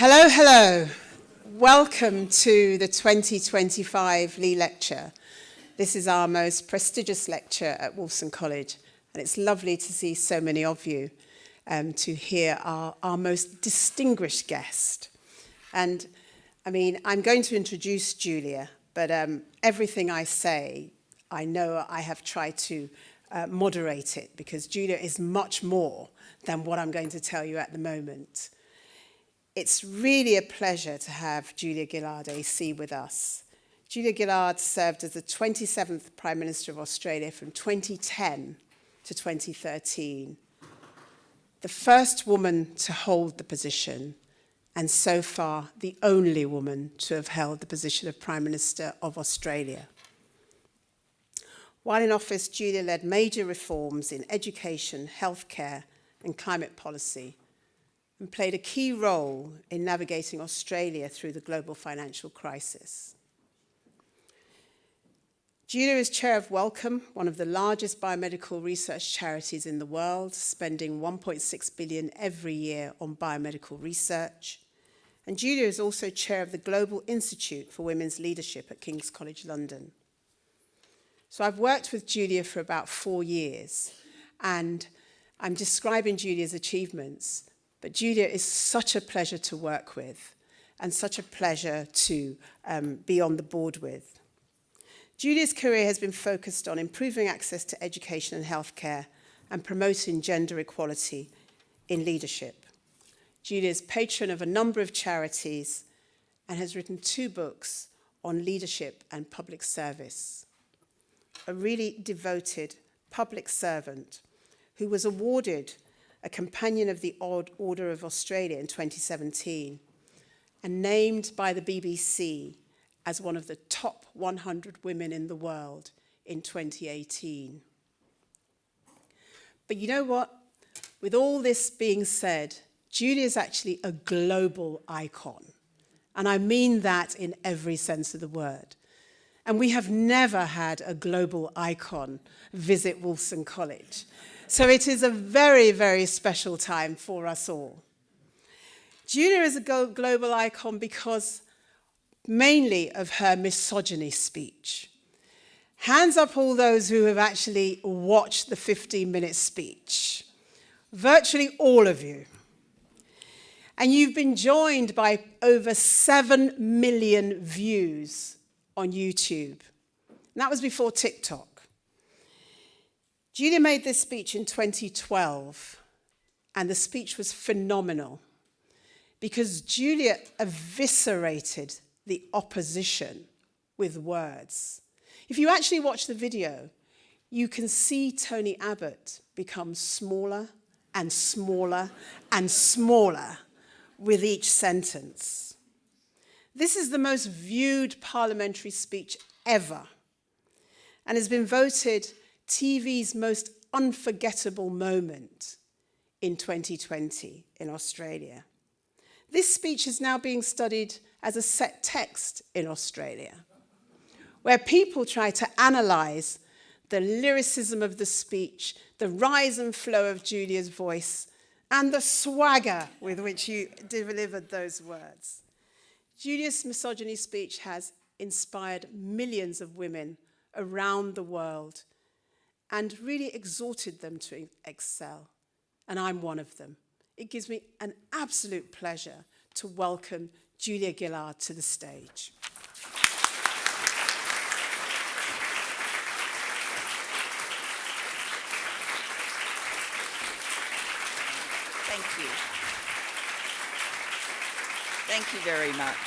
Hello, hello. Welcome to the 2025 Lee Lecture. This is our most prestigious lecture at Wolfson College, and it's lovely to see so many of you to hear our most distinguished guest. And I'm going to introduce Julia, but everything I say, I know I have tried to moderate it because Julia is much more than what I'm going to tell you at the moment. It's really a pleasure to have Julia Gillard AC with us. Julia Gillard served as the 27th Prime Minister of Australia from 2010 to 2013. The first woman to hold the position, and so far the only woman to have held the position of Prime Minister of Australia. While in office, Julia led major reforms in education, healthcare, and climate policy, and played a key role in navigating Australia through the global financial crisis. Julia is chair of Wellcome, one of the largest biomedical research charities in the world, spending $1.6 billion every year on biomedical research. And Julia is also chair of the Global Institute for Women's Leadership at King's College London. So I've worked with Julia for about 4 years, and I'm describing Julia's achievements. But Julia is such a pleasure to work with and such a pleasure to be on the board with. Julia's career has been focused on improving access to education and healthcare and promoting gender equality in leadership. Julia is patron of a number of charities and has written 2 books on leadership and public service. A really devoted public servant who was awarded a Companion of the Odd Order of Australia in 2017, and named by the BBC as one of the top 100 women in the world in 2018. But you know what? With all this being said, Julia is actually a global icon. And I mean that in every sense of the word. And we have never had a global icon visit Wolfson College. So it is a very, very special time for us all. Julia is a global icon because mainly of her misogyny speech. Hands up all those who have actually watched the 15-minute speech. Virtually all of you. And you've been joined by over 7 million views on YouTube. And that was before TikTok. Julia made this speech in 2012, and the speech was phenomenal because Julia eviscerated the opposition with words. If you actually watch the video, you can see Tony Abbott become smaller and smaller and smaller with each sentence. This is the most viewed parliamentary speech ever and has been voted TV's most unforgettable moment in 2020 in Australia. This speech is now being studied as a set text in Australia, where people try to analyse the lyricism of the speech, the rise and flow of Julia's voice, and the swagger with which you delivered those words. Julia's misogyny speech has inspired millions of women around the world and really exhorted them to excel. And I'm one of them. It gives me an absolute pleasure to welcome Julia Gillard to the stage. Thank you. Thank you very much.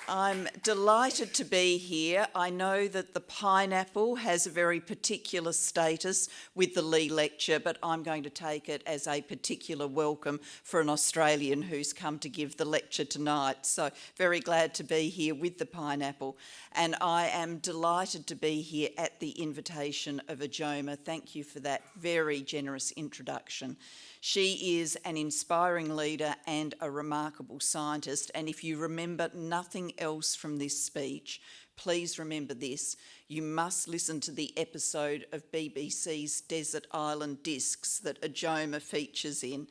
I'm delighted to be here. I know that the pineapple has a very particular status with the Lee Lecture, but I'm going to take it as a particular welcome for an Australian who's come to give the lecture tonight. So very glad to be here with the pineapple. And I am delighted to be here at the invitation of Ajoma. Thank you for that very generous introduction. She is an inspiring leader and a remarkable scientist. And if you remember nothing else from this speech, please remember this. You must listen to the episode of BBC's Desert Island Discs that Ajoma features in.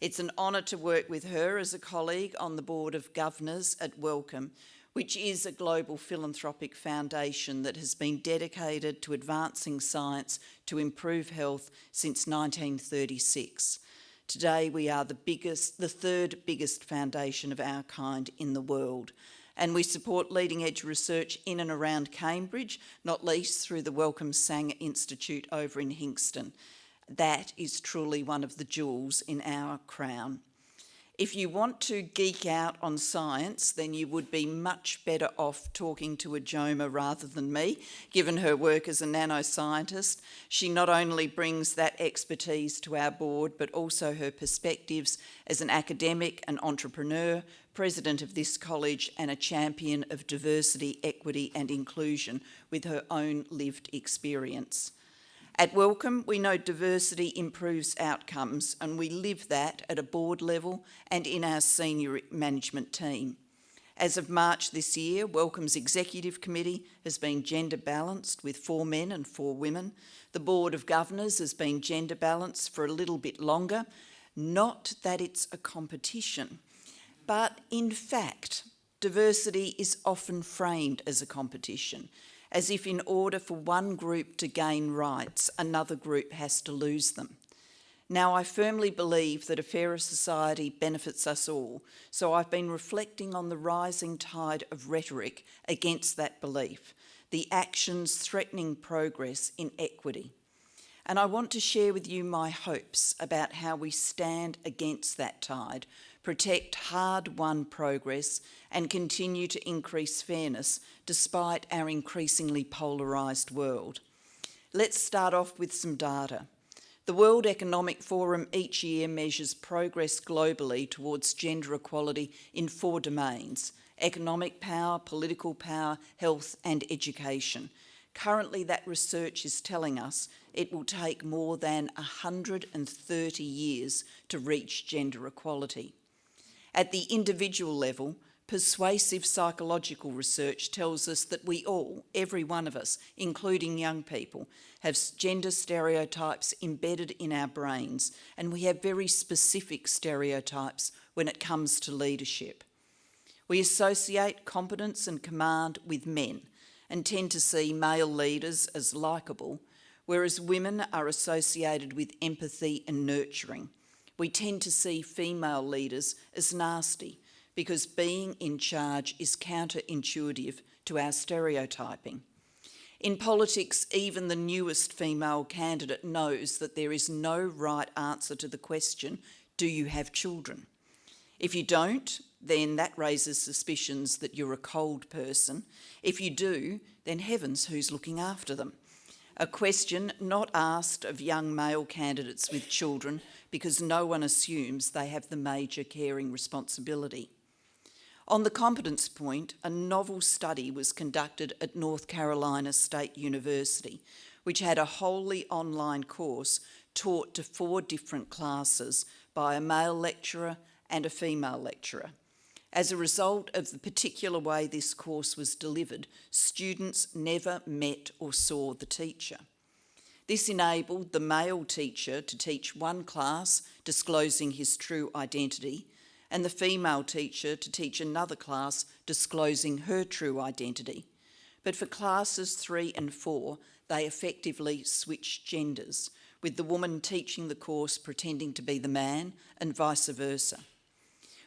It's an honour to work with her as a colleague on the Board of Governors at Wellcome, which is a global philanthropic foundation that has been dedicated to advancing science to improve health since 1936. Today we are the third biggest foundation of our kind in the world, and we support leading edge research in and around Cambridge, not least through the Wellcome Seng Institute over in Hingston. That is truly one of the jewels in our crown. If you want to geek out on science, then you would be much better off talking to a Joma rather than me, given her work as a nanoscientist. She not only brings that expertise to our board, but also her perspectives as an academic, an entrepreneur, president of this college, and a champion of diversity, equity, and inclusion with her own lived experience. At Wellcome, we know diversity improves outcomes, and we live that at a board level and in our senior management team. As of March this year, Wellcome's executive committee has been gender balanced with 4 men and 4 women. The Board of Governors has been gender balanced for a little bit longer. Not that it's a competition, but in fact, diversity is often framed as a competition, as if in order for one group to gain rights, another group has to lose them. Now, I firmly believe that a fairer society benefits us all, so I've been reflecting on the rising tide of rhetoric against that belief, the actions threatening progress in equity. And I want to share with you my hopes about how we stand against that tide, protect hard-won progress, and continue to increase fairness despite our increasingly polarised world. Let's start off with some data. The World Economic Forum each year measures progress globally towards gender equality in 4 domains: economic power, political power, health, and education. Currently, that research is telling us it will take more than 130 years to reach gender equality. At the individual level, persuasive psychological research tells us that we all, every one of us, including young people, have gender stereotypes embedded in our brains, and we have very specific stereotypes when it comes to leadership. We associate competence and command with men and tend to see male leaders as likeable, whereas women are associated with empathy and nurturing. We tend to see female leaders as nasty because being in charge is counterintuitive to our stereotyping. In politics, even the newest female candidate knows that there is no right answer to the question, do you have children? If you don't, then that raises suspicions that you're a cold person. If you do, then heavens, who's looking after them? A question not asked of young male candidates with children because no one assumes they have the major caring responsibility. On the competence point, a novel study was conducted at North Carolina State University, which had a wholly online course taught to 4 different classes by a male lecturer and a female lecturer. As a result of the particular way this course was delivered, students never met or saw the teacher. This enabled the male teacher to teach one class, disclosing his true identity, and the female teacher to teach another class, disclosing her true identity. But for classes 3 and 4, they effectively switched genders, with the woman teaching the course pretending to be the man and vice versa.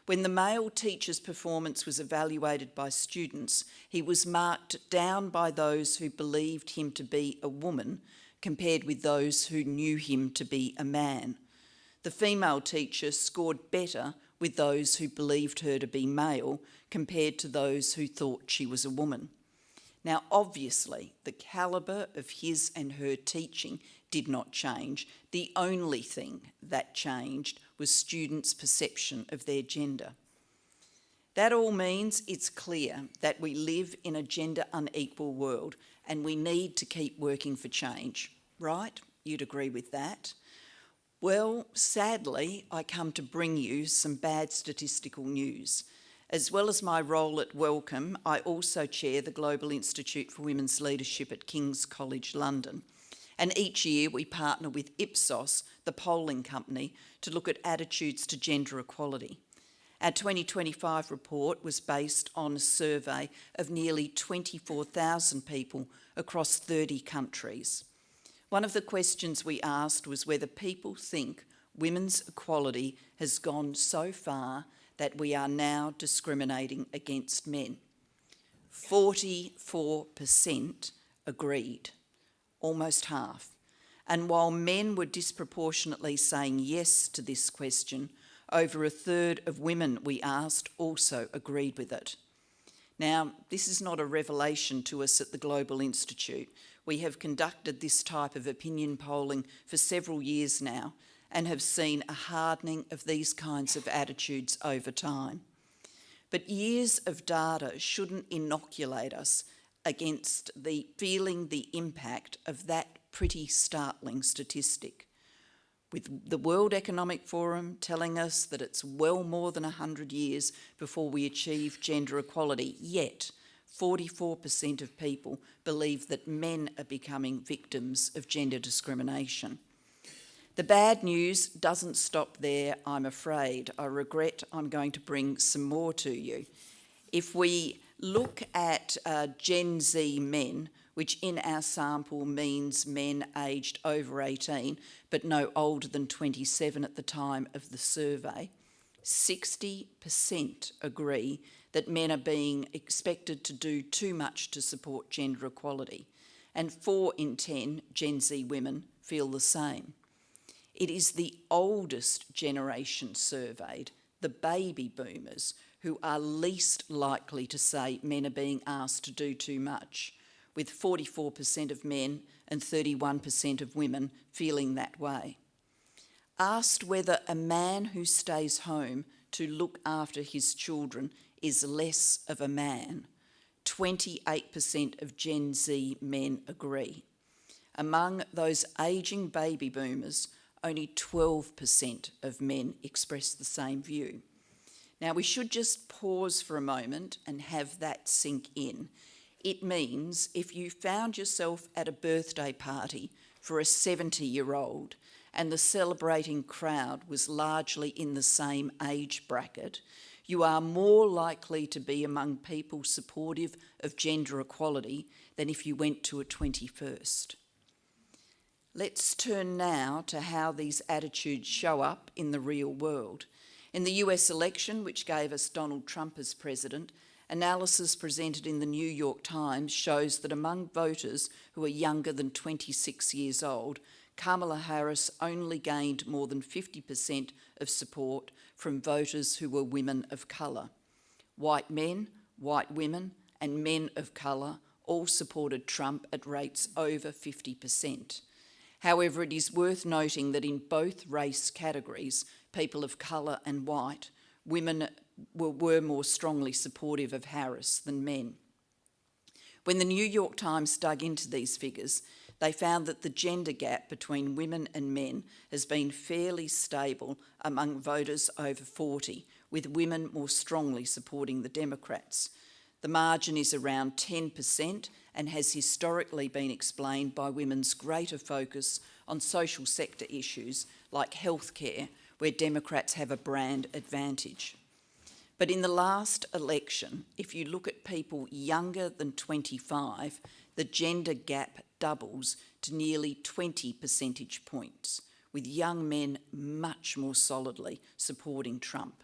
When the male teacher's performance was evaluated by students, he was marked down by those who believed him to be a woman compared with those who knew him to be a man. The female teacher scored better with those who believed her to be male compared to those who thought she was a woman. Now, obviously, the calibre of his and her teaching did not change. The only thing that changed was students' perception of their gender. That all means it's clear that we live in a gender unequal world and we need to keep working for change, right? You'd agree with that. Well, sadly, I come to bring you some bad statistical news. As well as my role at Wellcome, I also chair the Global Institute for Women's Leadership at King's College London. And each year we partner with Ipsos, the polling company, to look at attitudes to gender equality. Our 2025 report was based on a survey of nearly 24,000 people across 30 countries. One of the questions we asked was whether people think women's equality has gone so far that we are now discriminating against men. 44% agreed, almost half. And while men were disproportionately saying yes to this question, over a third of women we asked also agreed with it. Now, this is not a revelation to us at the Global Institute. We have conducted this type of opinion polling for several years now and have seen a hardening of these kinds of attitudes over time. But years of data shouldn't inoculate us against feeling the impact of that pretty startling statistic. With the World Economic Forum telling us that it's well more than 100 years before we achieve gender equality, yet 44% of people believe that men are becoming victims of gender discrimination. The bad news doesn't stop there, I'm afraid. I regret I'm going to bring some more to you. If we look at Gen Z men, which in our sample means men aged over 18 but no older than 27 at the time of the survey, 60% agree that men are being expected to do too much to support gender equality, and 4 in 10 Gen Z women feel the same. It is the oldest generation surveyed, the baby boomers, who are least likely to say men are being asked to do too much, with 44% of men and 31% of women feeling that way. Asked whether a man who stays home to look after his children is less of a man, 28% of Gen Z men agree. Among those ageing baby boomers, only 12% of men express the same view. Now, we should just pause for a moment and have that sink in. It means if you found yourself at a birthday party for a 70-year-old and the celebrating crowd was largely in the same age bracket, you are more likely to be among people supportive of gender equality than if you went to a 21st. Let's turn now to how these attitudes show up in the real world. In the US election, which gave us Donald Trump as president, analysis presented in the New York Times shows that among voters who are younger than 26 years old, Kamala Harris only gained more than 50% of support from voters who were women of colour. White men, white women, and men of colour all supported Trump at rates over 50%. However, it is worth noting that in both race categories, people of colour and white, women were more strongly supportive of Harris than men. When the New York Times dug into these figures, they found that the gender gap between women and men has been fairly stable among voters over 40, with women more strongly supporting the Democrats. The margin is around 10% and has historically been explained by women's greater focus on social sector issues like healthcare, where Democrats have a brand advantage. But in the last election, if you look at people younger than 25, the gender gap doubles to nearly 20 percentage points, with young men much more solidly supporting Trump.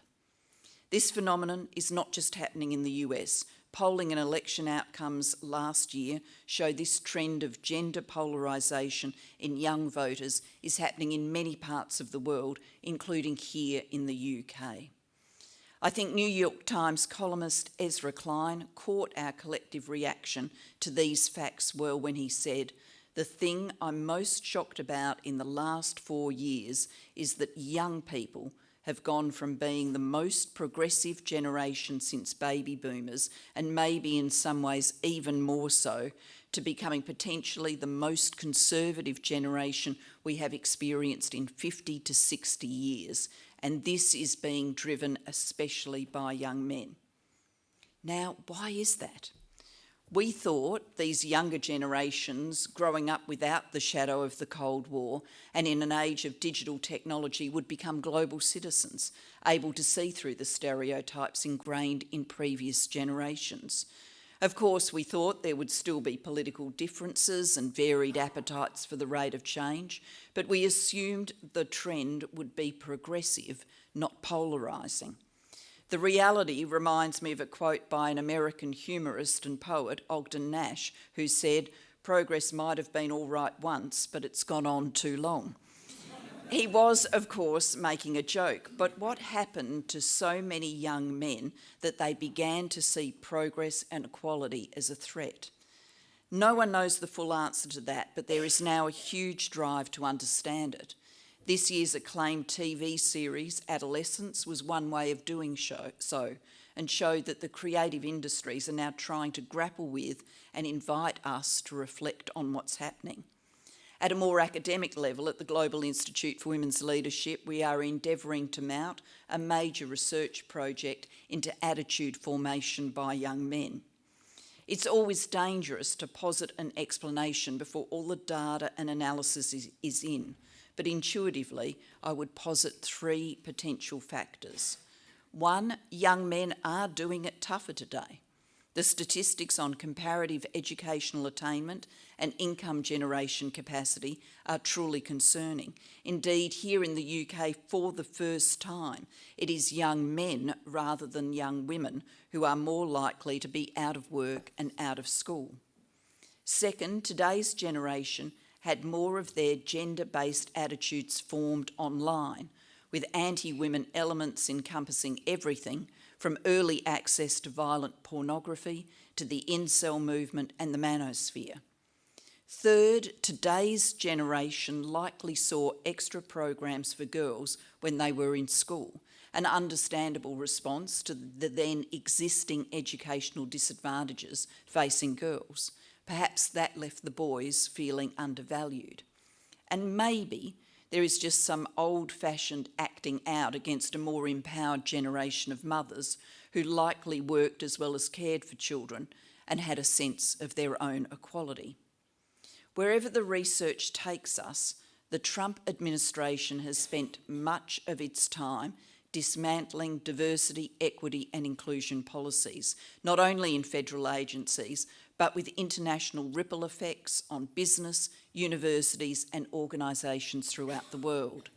This phenomenon is not just happening in the US. Polling and election outcomes last year show this trend of gender polarisation in young voters is happening in many parts of the world, including here in the UK. I think New York Times columnist Ezra Klein caught our collective reaction to these facts well when he said, "The thing I'm most shocked about in the last 4 years is that young people have gone from being the most progressive generation since baby boomers, and maybe in some ways even more so, to becoming potentially the most conservative generation we have experienced in 50 to 60 years. And this is being driven especially by young men." Now, why is that? We thought these younger generations growing up without the shadow of the Cold War and in an age of digital technology would become global citizens, able to see through the stereotypes ingrained in previous generations. Of course, we thought there would still be political differences and varied appetites for the rate of change, but we assumed the trend would be progressive, not polarising. The reality reminds me of a quote by an American humorist and poet, Ogden Nash, who said, "Progress might have been all right once, but it's gone on too long." He was, of course, making a joke, but what happened to so many young men that they began to see progress and equality as a threat? No one knows the full answer to that, but there is now a huge drive to understand it. This year's acclaimed TV series, Adolescence, was one way of doing so, and showed that the creative industries are now trying to grapple with and invite us to reflect on what's happening. At a more academic level, at the Global Institute for Women's Leadership, we are endeavouring to mount a major research project into attitude formation by young men. It's always dangerous to posit an explanation before all the data and analysis is in, but intuitively, I would posit three potential factors. One, young men are doing it tougher today. The statistics on comparative educational attainment and income generation capacity are truly concerning. Indeed, here in the UK, for the first time, it is young men rather than young women who are more likely to be out of work and out of school. Second, today's generation had more of their gender-based attitudes formed online, with anti-women elements encompassing everything from early access to violent pornography to the incel movement and the manosphere. Third, today's generation likely saw extra programs for girls when they were in school, an understandable response to the then existing educational disadvantages facing girls. Perhaps that left the boys feeling undervalued. And maybe there is just some old-fashioned acting out against a more empowered generation of mothers who likely worked as well as cared for children and had a sense of their own equality. Wherever the research takes us, the Trump administration has spent much of its time dismantling diversity, equity and inclusion policies, not only in federal agencies, but with international ripple effects on business, universities and organisations throughout the world.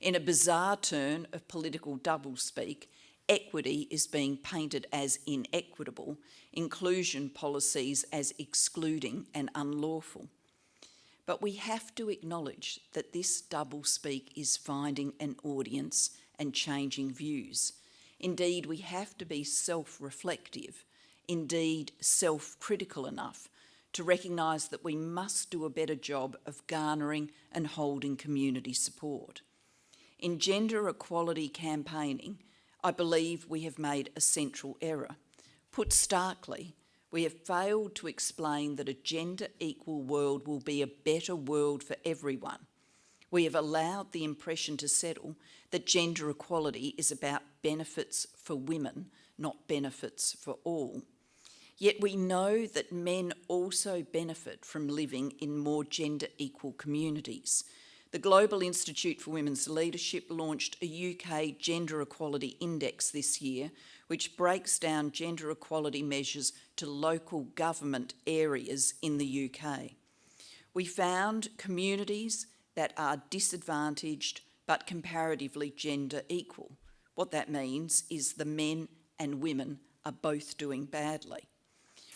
In a bizarre turn of political doublespeak, equity is being painted as inequitable, inclusion policies as excluding and unlawful. But we have to acknowledge that this doublespeak is finding an audience and changing views. Indeed, we have to be self-reflective, indeed self-critical enough to recognise that we must do a better job of garnering and holding community support. In gender equality campaigning, I believe we have made a central error. Put starkly, we have failed to explain that a gender-equal world will be a better world for everyone. We have allowed the impression to settle that gender equality is about benefits for women, not benefits for all. Yet we know that men also benefit from living in more gender-equal communities. The Global Institute for Women's Leadership launched a UK Gender Equality Index this year, which breaks down gender equality measures to local government areas in the UK. We found communities that are disadvantaged but comparatively gender equal. What that means is the men and women are both doing badly.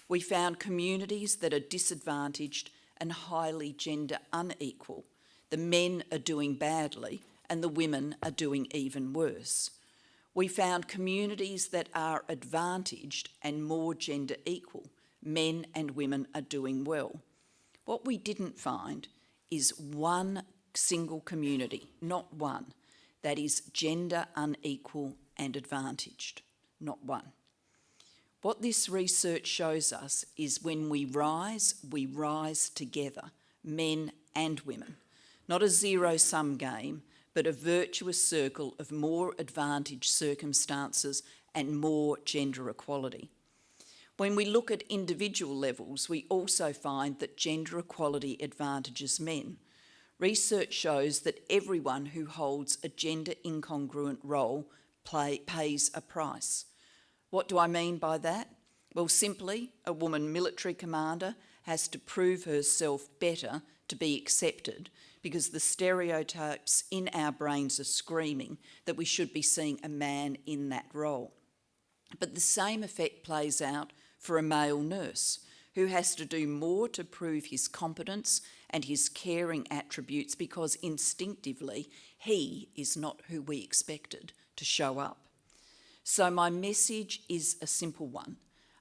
We found communities that are disadvantaged and highly gender unequal. The men are doing badly and the women are doing even worse. We found communities that are advantaged and more gender equal. Men and women are doing well. What we didn't find is one single community, not one, that is gender unequal and advantaged, not one. What this research shows us is when we rise together, men and women. Not a zero-sum game, but a virtuous circle of more advantaged circumstances and more gender equality. When we look at individual levels, we also find that gender equality advantages men. Research shows that everyone who holds a gender incongruent role pays a price. What do I mean by that? Well, simply, a woman military commander has to prove herself better to be accepted because the stereotypes in our brains are screaming that we should be seeing a man in that role. But the same effect plays out for a male nurse who has to do more to prove his competence and his caring attributes because instinctively he is not who we expected to show up. So my message is a simple one.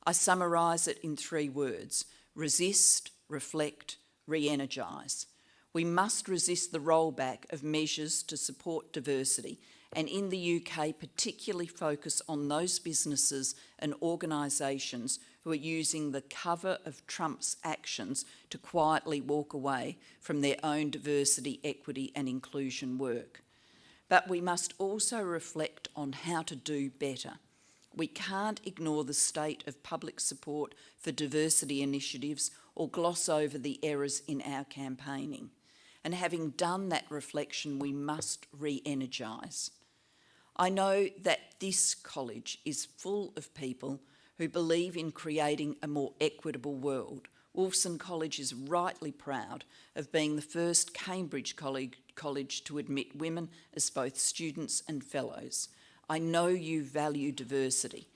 I summarise it in 3 words: resist, reflect, re-energise. We must resist the rollback of measures to support diversity, and in the UK particularly focus on those businesses and organisations who are using the cover of Trump's actions to quietly walk away from their own diversity, equity and inclusion work. But we must also reflect on how to do better. We can't ignore the state of public support for diversity initiatives or gloss over the errors in our campaigning. And having done that reflection, we must re-energise. I know that this college is full of people who believe in creating a more equitable world. Wolfson College is rightly proud of being the first Cambridge college to admit women as both students and fellows. I know you value diversity.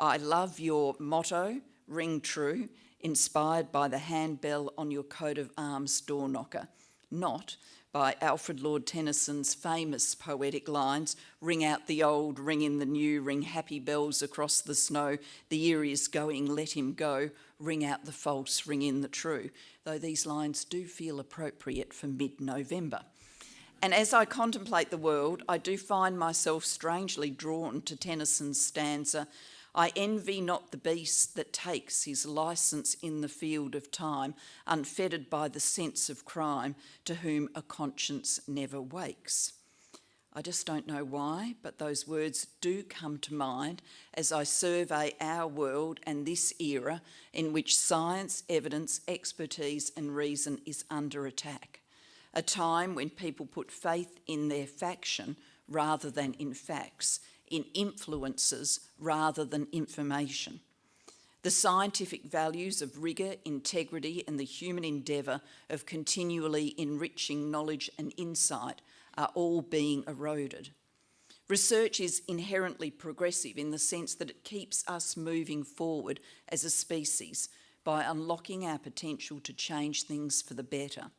I love your motto, Ring True, inspired by the handbell on your coat of arms door knocker, not by Alfred Lord Tennyson's famous poetic lines, ring out the old, ring in the new, ring happy bells across the snow, the year is going, let him go, ring out the false, ring in the true, though these lines do feel appropriate for mid-November. And as I contemplate the world, I do find myself strangely drawn to Tennyson's stanza, I envy not the beast that takes his licence in the field of time, unfettered by the sense of crime, to whom a conscience never wakes. I just don't know why, but those words do come to mind as I survey our world and this era in which science, evidence, expertise and reason is under attack. A time when people put faith in their faction rather than in facts, in influences rather than information. The scientific values of rigour, integrity and the human endeavour of continually enriching knowledge and insight are all being eroded. Research is inherently progressive in the sense that it keeps us moving forward as a species by unlocking our potential to change things for the better.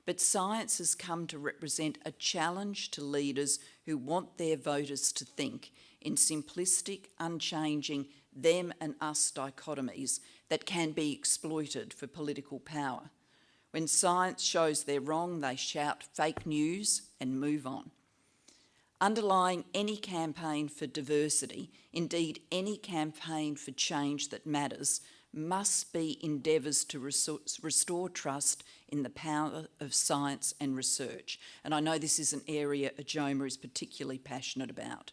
But science has come to represent a challenge to leaders who want their voters to think in simplistic, unchanging, them and us dichotomies that can be exploited for political power. When science shows they're wrong, they shout fake news and move on. Underlying any campaign for diversity, indeed any campaign for change that matters, must be endeavours to restore trust in the power of science and research. And I know this is an area Ajoma is particularly passionate about.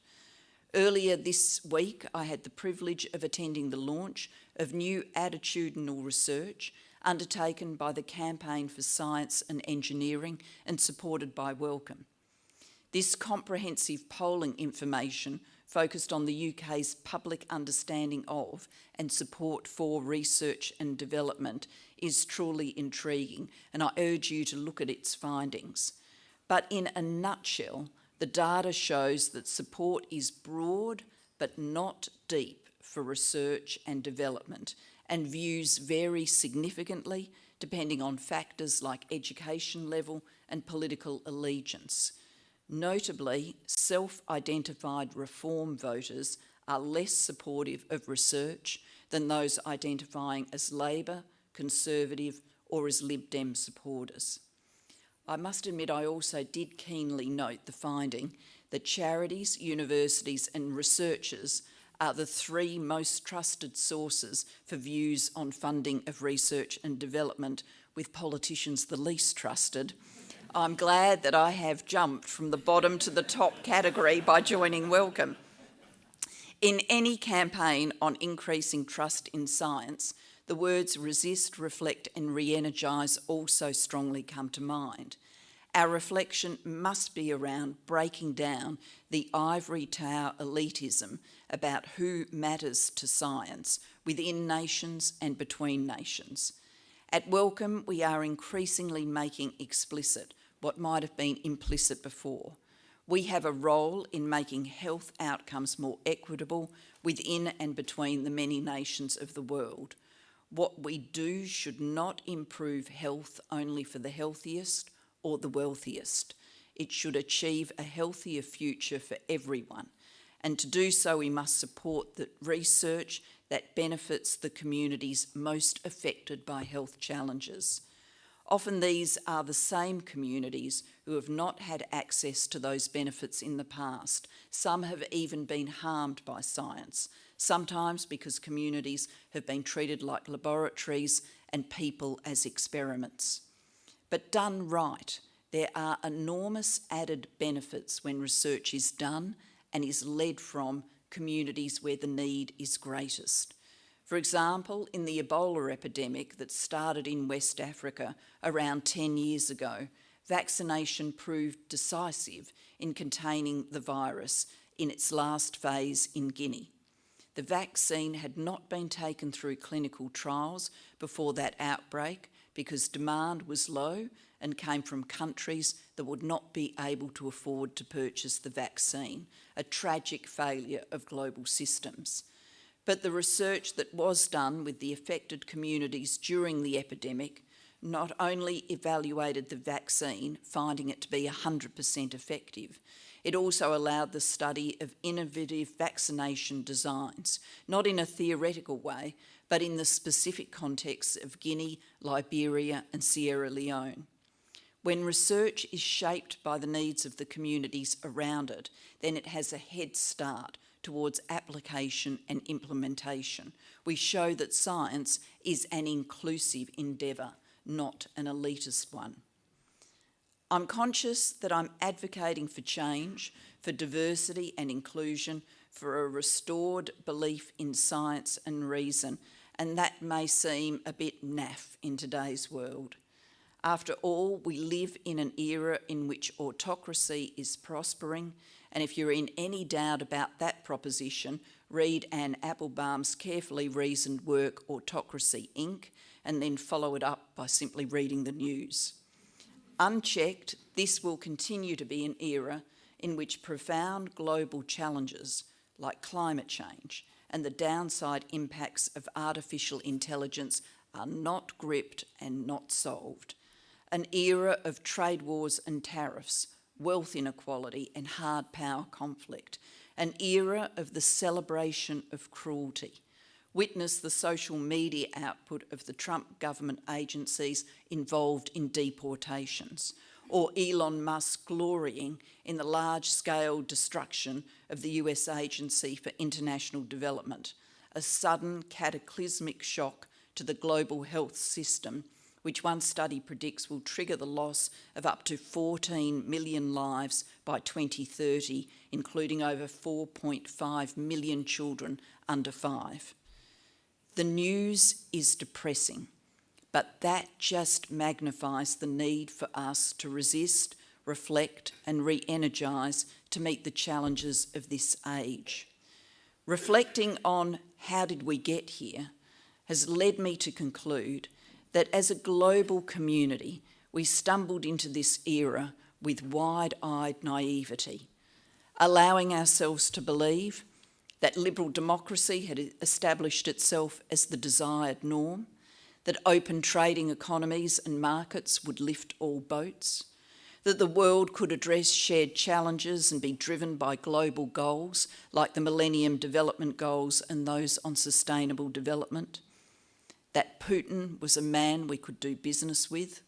Earlier this week, I had the privilege of attending the launch of new attitudinal research undertaken by the Campaign for Science and Engineering and supported by Wellcome. This comprehensive polling information focused on the UK's public understanding of and support for research and development is truly intriguing, and I urge you to look at its findings. But in a nutshell, the data shows that support is broad but not deep for research and development, and views vary significantly depending on factors like education level and political allegiance. Notably, self-identified reform voters are less supportive of research than those identifying as Labor, Conservative or as Lib Dem supporters. I must admit I also did keenly note the finding that charities, universities and researchers are the 3 most trusted sources for views on funding of research and development, with politicians the least trusted. I'm glad that I have jumped from the bottom to the top category by joining Wellcome. In any campaign on increasing trust in science, the words resist, reflect and re-energise also strongly come to mind. Our reflection must be around breaking down the ivory tower elitism about who matters to science within nations and between nations. At Wellcome, we are increasingly making explicit what might have been implicit before. We have a role in making health outcomes more equitable within and between the many nations of the world. What we do should not improve health only for the healthiest or the wealthiest. It should achieve a healthier future for everyone. And to do so, we must support the research that benefits the communities most affected by health challenges. Often these are the same communities who have not had access to those benefits in the past. Some have even been harmed by science, sometimes because communities have been treated like laboratories and people as experiments. But done right, there are enormous added benefits when research is done and is led from communities where the need is greatest. For example, in the Ebola epidemic that started in West Africa around 10 years ago, vaccination proved decisive in containing the virus in its last phase in Guinea. The vaccine had not been taken through clinical trials before that outbreak because demand was low and came from countries that would not be able to afford to purchase the vaccine, a tragic failure of global systems. But the research that was done with the affected communities during the epidemic not only evaluated the vaccine, finding it to be 100% effective, it also allowed the study of innovative vaccination designs, not in a theoretical way, but in the specific contexts of Guinea, Liberia and Sierra Leone. When research is shaped by the needs of the communities around it, then it has a head start towards application and implementation. We show that science is an inclusive endeavour, not an elitist one. I'm conscious that I'm advocating for change, for diversity and inclusion, for a restored belief in science and reason, and that may seem a bit naff in today's world. After all, we live in an era in which autocracy is prospering, and if you're in any doubt about that proposition, read Anne Applebaum's carefully reasoned work, Autocracy, Inc., and then follow it up by simply reading the news. Unchecked, this will continue to be an era in which profound global challenges like climate change and the downside impacts of artificial intelligence are not gripped and not solved. An era of trade wars and tariffs, wealth inequality and hard power conflict. An era of the celebration of cruelty. Witness the social media output of the Trump government agencies involved in deportations, or Elon Musk glorying in the large-scale destruction of the US Agency for International Development, a sudden cataclysmic shock to the global health system, which one study predicts will trigger the loss of up to 14 million lives by 2030, including over 4.5 million children under 5. The news is depressing, but that just magnifies the need for us to resist, reflect and re-energise to meet the challenges of this age. Reflecting on how did we get here has led me to conclude that as a global community, we stumbled into this era with wide-eyed naivety, allowing ourselves to believe that liberal democracy had established itself as the desired norm, that open trading economies and markets would lift all boats, that the world could address shared challenges and be driven by global goals like the Millennium Development Goals and those on sustainable development, that Putin was a man we could do business with,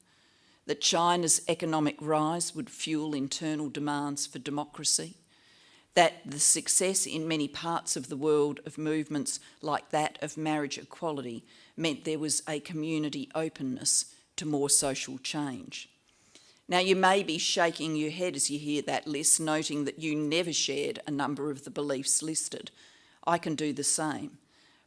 that China's economic rise would fuel internal demands for democracy, that the success in many parts of the world of movements like that of marriage equality meant there was a community openness to more social change. Now, you may be shaking your head as you hear that list, noting that you never shared a number of the beliefs listed. I can do the same.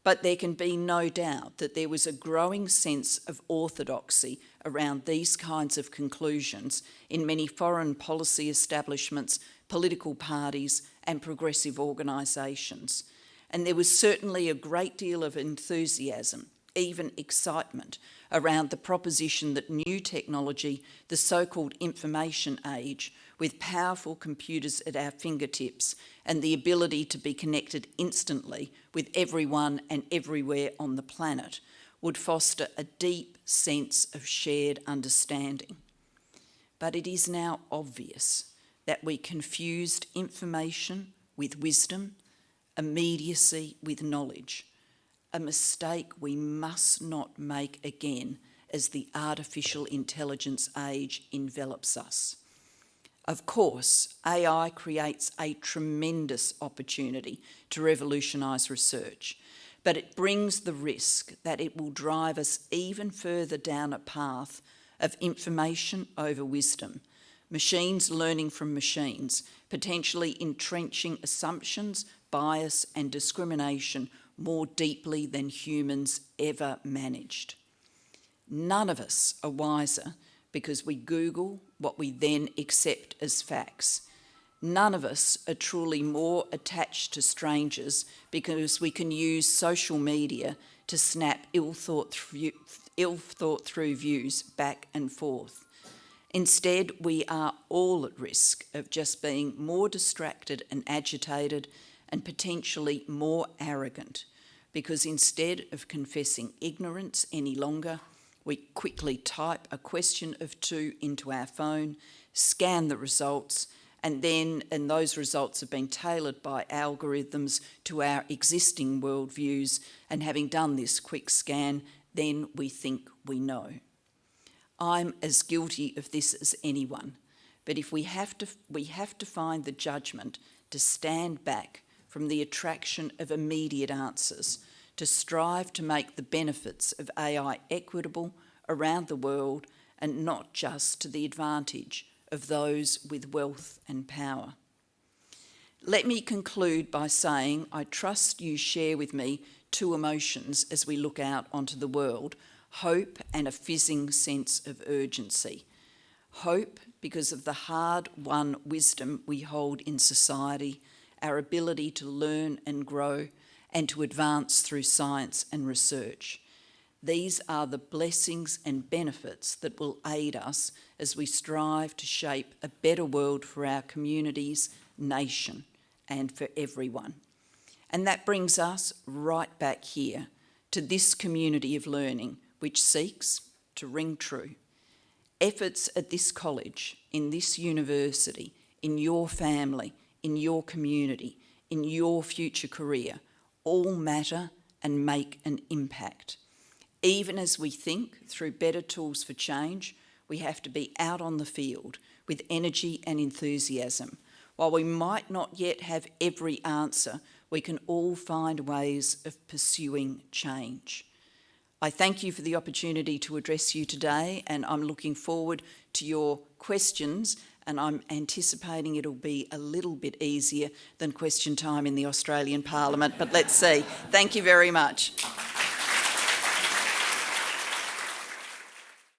But there can be no doubt that there was a growing sense of orthodoxy around these kinds of conclusions in many foreign policy establishments, political parties and progressive organisations. And there was certainly a great deal of enthusiasm, even excitement, around the proposition that new technology, the so-called information age, with powerful computers at our fingertips and the ability to be connected instantly with everyone and everywhere on the planet, would foster a deep sense of shared understanding. But it is now obvious that we confused information with wisdom, immediacy with knowledge, a mistake we must not make again as the artificial intelligence age envelops us. Of course, AI creates a tremendous opportunity to revolutionise research, but it brings the risk that it will drive us even further down a path of information over wisdom, machines learning from machines, potentially entrenching assumptions, bias and discrimination more deeply than humans ever managed. None of us are wiser because we Google what we then accept as facts. None of us are truly more attached to strangers because we can use social media to snap ill-thought through views back and forth. Instead, we are all at risk of just being more distracted and agitated and potentially more arrogant, because instead of confessing ignorance any longer, we quickly type a question of 2 into our phone, scan the results, and those results have been tailored by algorithms to our existing worldviews, and having done this quick scan, then we think we know. I'm as guilty of this as anyone, but if we have to find the judgment to stand back from the attraction of immediate answers, to strive to make the benefits of AI equitable around the world and not just to the advantage of those with wealth and power. Let me conclude by saying I trust you share with me 2 emotions as we look out onto the world: hope and a fizzing sense of urgency. Hope because of the hard-won wisdom we hold in society, our ability to learn and grow, and to advance through science and research. These are the blessings and benefits that will aid us as we strive to shape a better world for our communities, nation, and for everyone. And that brings us right back here to this community of learning, which seeks to ring true. Efforts at this college, in this university, in your family, in your community, in your future career, all matter and make an impact. Even as we think through better tools for change, we have to be out on the field with energy and enthusiasm. While we might not yet have every answer, we can all find ways of pursuing change. I thank you for the opportunity to address you today, and I'm looking forward to your questions, and I'm anticipating it'll be a little bit easier than question time in the Australian Parliament, but let's see. Thank you very much.